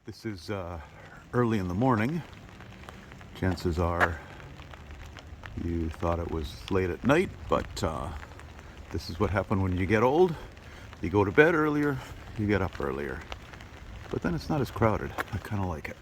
This is early in the morning. Chances are you thought it was late at night, but this is what happens when you get old. You go to bed earlier, you get up earlier. But then it's not as crowded. I kind of like it.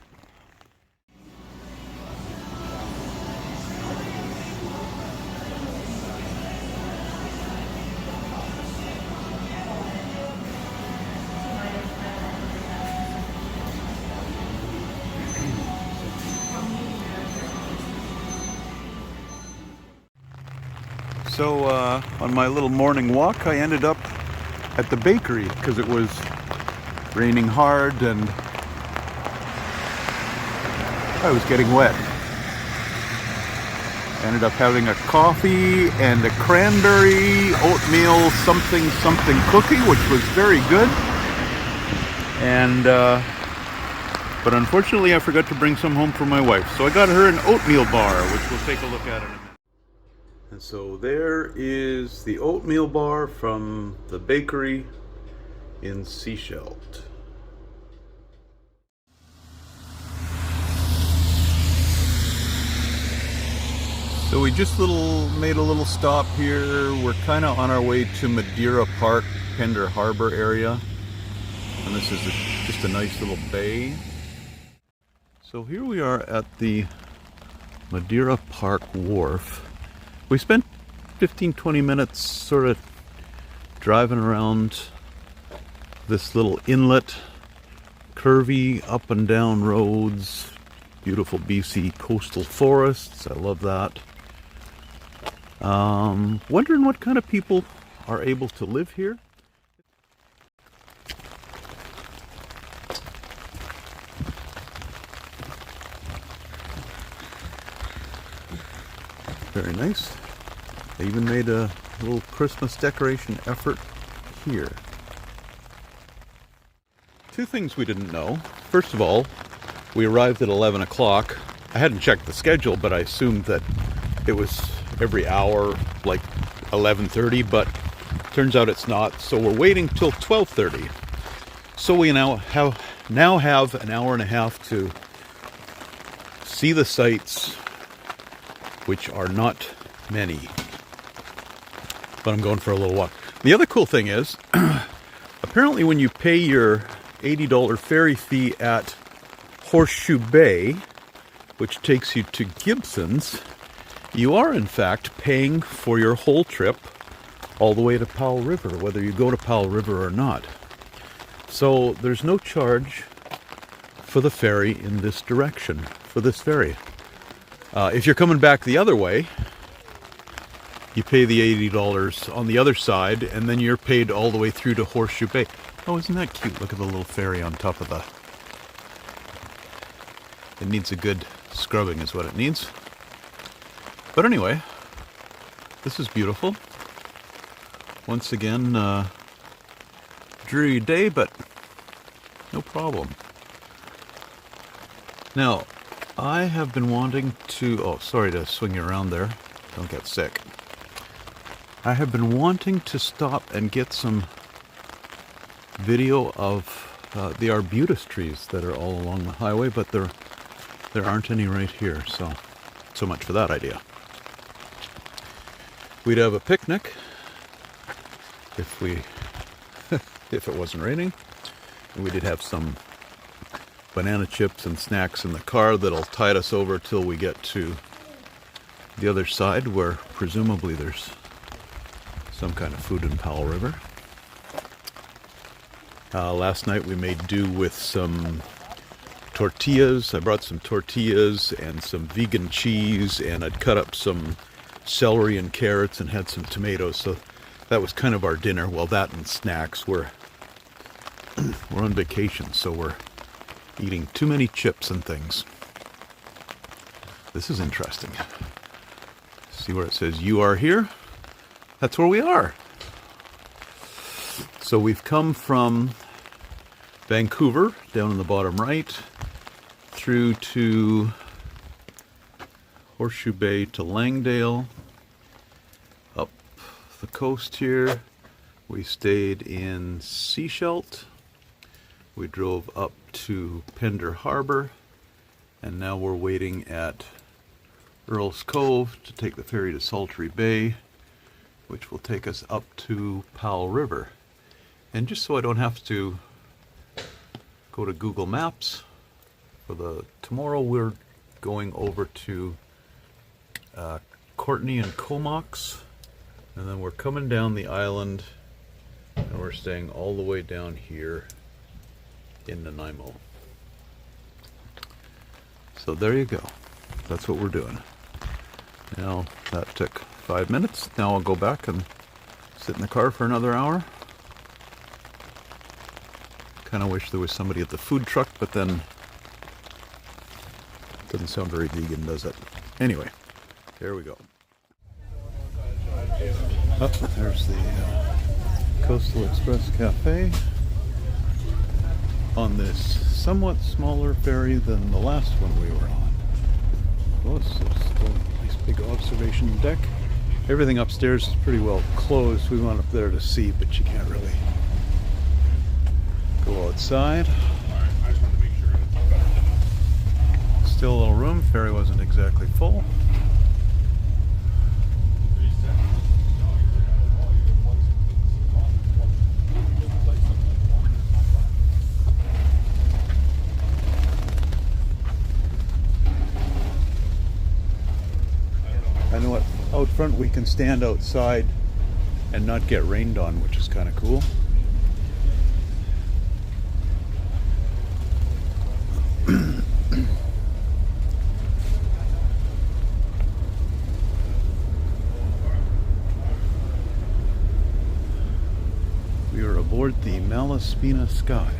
So on my little morning walk, I ended up at the bakery because it was raining hard and I was getting wet. I ended up having a coffee and a cranberry oatmeal something cookie, which was very good. And but unfortunately I forgot to bring some home for my wife. So I got her an oatmeal bar, which we'll take a look at in a minute. And so there is the oatmeal bar from the bakery in Sechelt. So we just made a little stop here. We're kind of on our way to Madeira Park, Pender Harbor area. And this is just a nice little bay. So here we are at the Madeira Park Wharf. We spent 15-20 minutes sort of driving around this little inlet, curvy up and down roads, beautiful BC coastal forests. I love that. Wondering what kind of people are able to live here. Very nice. They even made a little Christmas decoration effort here. Two things we didn't know. First of all, we arrived at 11 o'clock. I hadn't checked the schedule, but I assumed that it was every hour, like 11:30, but turns out it's not. So we're waiting till 12:30. So we now have an hour and a half to see the sights, which are not many. But I'm going for a little walk. The other cool thing is, apparently when you pay your $80 ferry fee at Horseshoe Bay, which takes you to Gibson's, you are in fact paying for your whole trip all the way to Powell River, whether you go to Powell River or not. So there's no charge for the ferry in this direction, for this ferry. If you're coming back the other way, you pay the $80 on the other side, and then you're paid all the way through to Horseshoe Bay. Oh, isn't that cute? Look at the little ferry on top of the... It needs a good scrubbing is what it needs. But anyway, this is beautiful. Once again, dreary day, but no problem. Now, I have been wanting to... Oh, sorry to swing you around there. Don't get sick. I have been wanting to stop and get some video of the arbutus trees that are all along the highway, but there aren't any right here, so much for that idea. We'd have a picnic if it wasn't raining. And we did have some banana chips and snacks in the car that'll tide us over till we get to the other side, where presumably there's some kind of food in Powell River. Last night we made do with some tortillas. I brought some tortillas and some vegan cheese, and I'd cut up some celery and carrots and had some tomatoes. So that was kind of our dinner. Well, that and snacks. We're on vacation, so we're eating too many chips and things. This is interesting. See where it says "You are here"? That's where we are. So we've come from Vancouver, down in the bottom right, through to Horseshoe Bay to Langdale, up the coast here. We stayed in Sechelt, We drove up to Pender Harbor, and now we're waiting at Earl's Cove to take the ferry to Sultry Bay, which will take us up to Powell River. And just so I don't have to go to Google Maps, tomorrow we're going over to Courtney and Comox, and then we're coming down the island, and we're staying all the way down here in Nanaimo. So there you go. That's what we're doing. Now, that took 5 minutes. Now I'll go back and sit in the car for another hour. Kind of wish there was somebody at the food truck, but then it doesn't sound very vegan, does it? Anyway, there we go. Oh, there's the Coastal Express Cafe on this somewhat smaller ferry than the last one we were on. Oh, it's still a nice big observation deck. Everything upstairs is pretty well closed. We went up there to see, but you can't really go outside. Still a little room. Ferry wasn't exactly full. I know what, out front we can stand outside and not get rained on, which is kind of cool. We are aboard the Malaspina Sky.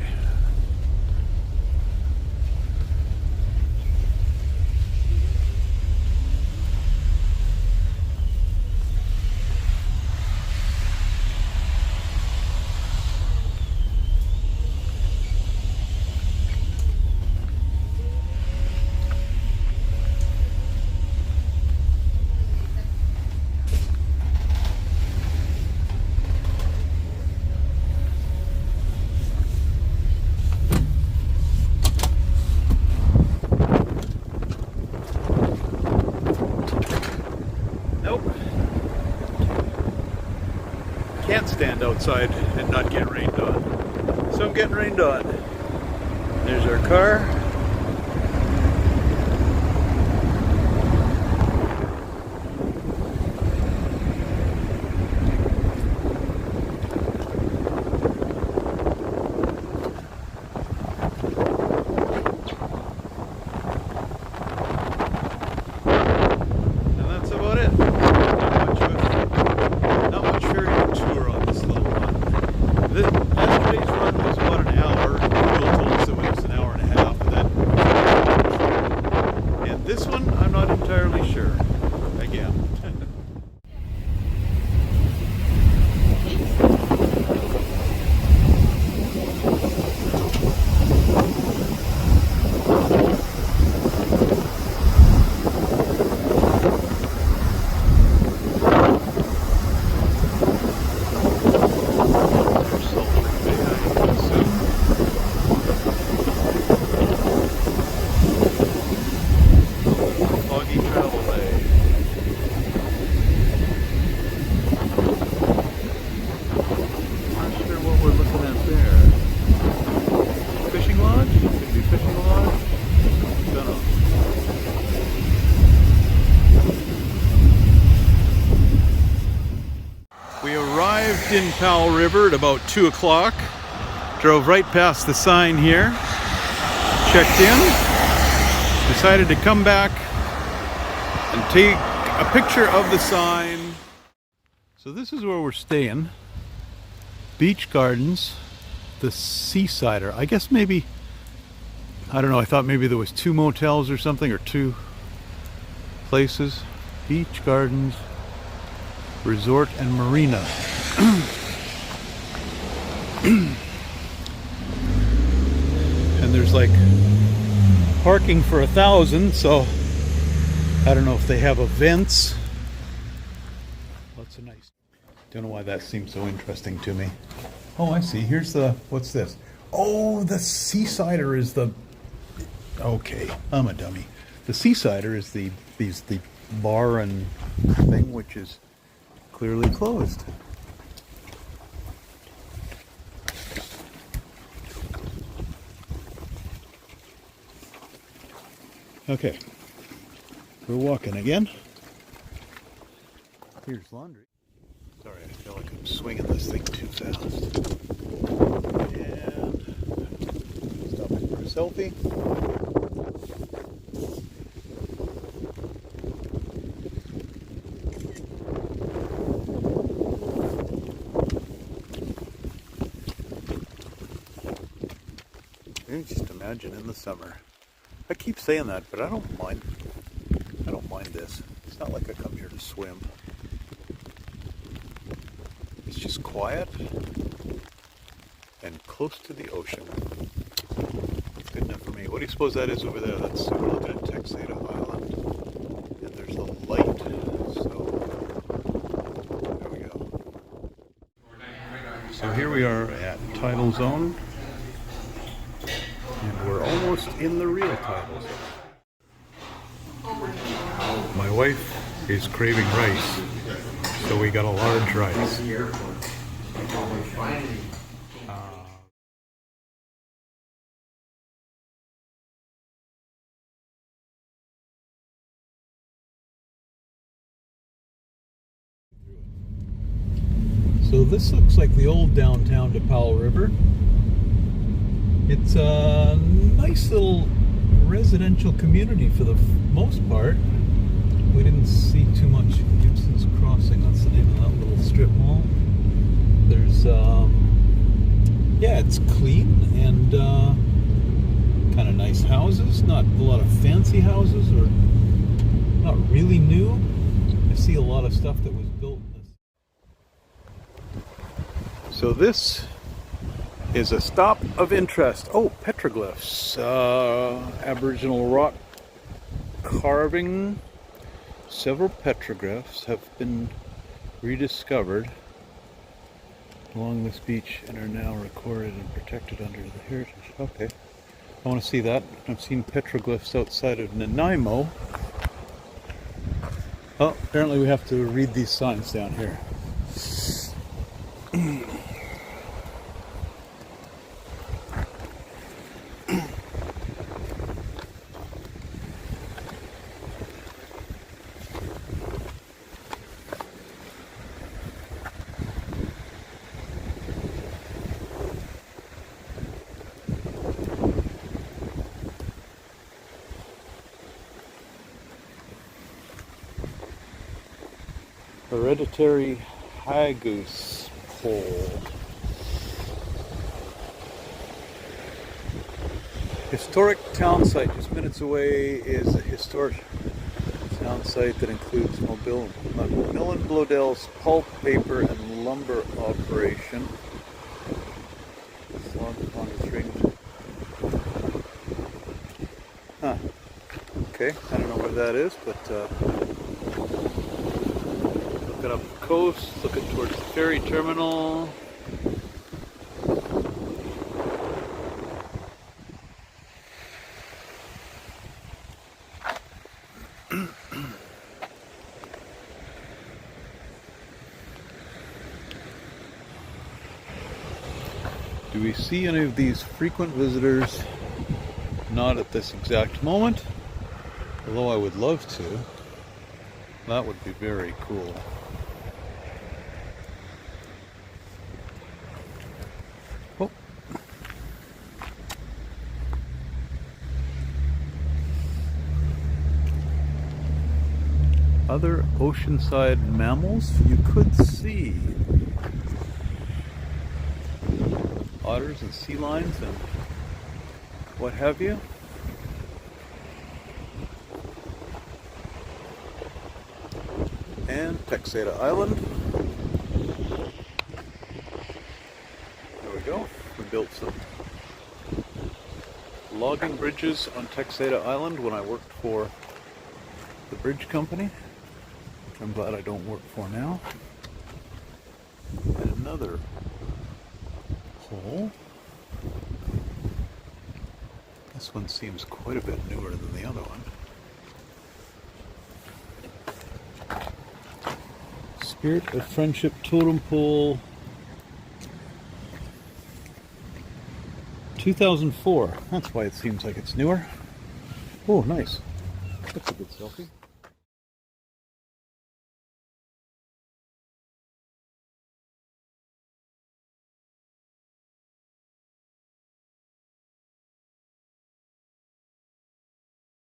Can't stand outside and not get rained on. So I'm getting rained on. There's our car. And that's about it. Not much ferry tour on this little run. Yesterday's run was about an hour. Google told us it was an hour and a half. And this one, I'm not entirely sure. Again. We arrived in Powell River at about 2 o'clock. Drove right past the sign here. Checked in. Decided to come back and take a picture of the sign. So this is where we're staying. Beach Gardens, the Seasider. I guess maybe, I don't know, I thought maybe there was 2 motels or something, or 2 places. Beach Gardens Resort and Marina. And there's like parking for 1,000, so I don't know if they have events. Lots of nice. Don't know why that seems so interesting to me. Oh, I see. Here's the, what's this? Oh, the Seasider is the... Okay, I'm a dummy. The Seasider is the bar and thing, which is clearly closed. Okay, we're walking again. Here's laundry. Sorry, I feel like I'm swinging this thing too fast. And stopping for a selfie. Just imagine in the summer. I keep saying that, but I don't mind. I don't mind this. It's not like I come here to swim. It's just quiet and close to the ocean. It's good enough for me. What do you suppose that is over there? That's, we're looking at Texada Island. And there's a light. So there we go. So here we are at Tidal Zone. And we're almost in the real tidal zone. My wife is craving rice, so we got a large rice. So this looks like the old downtown to Powell River. It's a nice little residential community for the most part. We didn't see too much. Gibson's Crossing, that's the name of that little strip mall. There's, yeah, it's clean and kind of nice houses. Not a lot of fancy houses, or not really new. I see a lot of stuff that was built in this. So this is a stop of interest. Oh, petroglyphs. Aboriginal rock carving. Several petroglyphs have been rediscovered along this beach and are now recorded and protected under the heritage. Okay, I want to see that. I've seen petroglyphs outside of Nanaimo. Oh, apparently we have to read these signs down here. Hereditary hagus pole. Historic town site. Just minutes away is a historic town site that includes Macmillan Bloedel's pulp, paper, and lumber operation. Huh. Okay, I don't know where that is, but looking up the coast, looking towards the ferry terminal. Do we see any of these frequent visitors? Not at this exact moment, although I would love to. That would be very cool. Oh. Other oceanside mammals you could see. Otters and sea lions and what have you. And Texada Island. There we go. We built some logging bridges on Texada Island when I worked for the bridge company, which I'm glad I don't work for now. And another hole. This one seems quite a bit newer than the other one. Spirit of Friendship Totem Pole, 2004. That's why it seems like it's newer. Oh, nice. That's a good selfie.